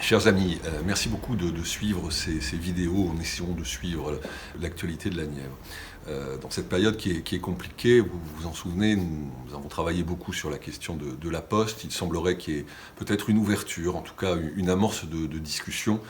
Chers amis, merci beaucoup de suivre ces vidéos en essayant de suivre l'actualité de la Nièvre. Dans cette période qui est compliquée, vous vous en souvenez, nous avons travaillé beaucoup sur la question de la Poste. Il semblerait qu'il y ait peut-être une ouverture, en tout cas une amorce de discussion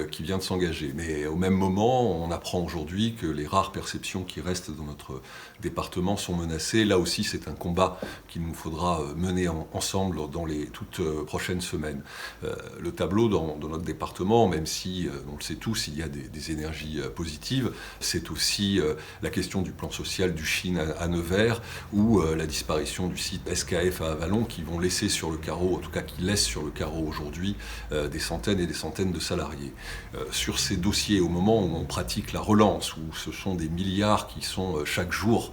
qui vient de s'engager. Mais au même moment, on apprend aujourd'hui que les rares perceptions qui restent dans notre département sont menacées. Là aussi, c'est un combat qu'il nous faudra mener ensemble dans les toutes prochaines semaines. Le tableau dans notre département, même si, on le sait tous, il y a des énergies positives, c'est aussi la question du plan social du Chine à Nevers ou la disparition du site SKF à Avallon qui vont laisser sur le carreau, en tout cas qui laissent sur le carreau aujourd'hui des centaines et des centaines de salariés. Sur ces dossiers, au moment où on pratique la relance, où ce sont des milliards qui sont chaque jour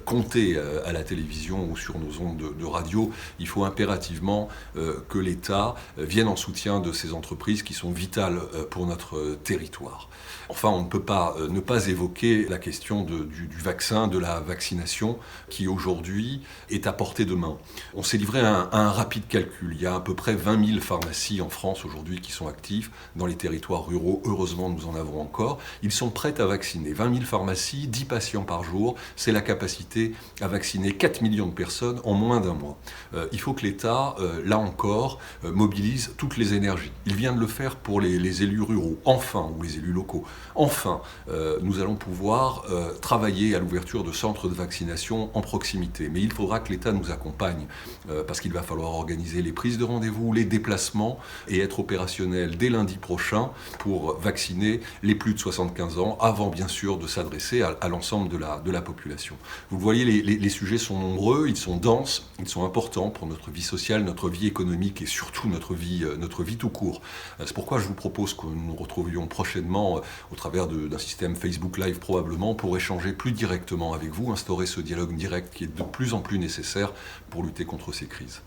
comptés à la télévision ou sur nos ondes de radio, il faut impérativement que l'État vienne en soutien de ces entreprises qui sont vitales pour notre territoire. Enfin, on ne peut pas ne pas évoquer la question du vaccin, de la vaccination, qui aujourd'hui est à portée de main. On s'est livré à un rapide calcul. Il y a à peu près 20 000 pharmacies en France aujourd'hui qui sont actives dans les territoires ruraux. Heureusement, nous en avons encore. Ils sont prêts à vacciner. 20 000 pharmacies, 10 patients par jour, c'est la capacité à vacciner 4 millions de personnes en moins d'un mois. Il faut que l'État, là encore, mobilise toutes les énergies. Il vient de le faire pour les élus ruraux, enfin, ou les élus locaux. Enfin, nous allons pouvoir travailler à l'ouverture de centres de vaccination en proximité. Mais il faudra que l'État nous accompagne, parce qu'il va falloir organiser les prises de rendez-vous, les déplacements, et être opérationnel dès lundi prochain pour vacciner les plus de 75 ans, avant bien sûr de s'adresser à l'ensemble de la population. Vous le voyez, les sujets sont nombreux, ils sont denses, ils sont importants pour notre vie sociale, notre vie économique et surtout notre vie tout court. C'est pourquoi je vous propose que nous nous retrouvions prochainement au travers d'un système Facebook Live probablement pour échanger plus directement avec vous, instaurer ce dialogue direct qui est de plus en plus nécessaire pour lutter contre ces crises.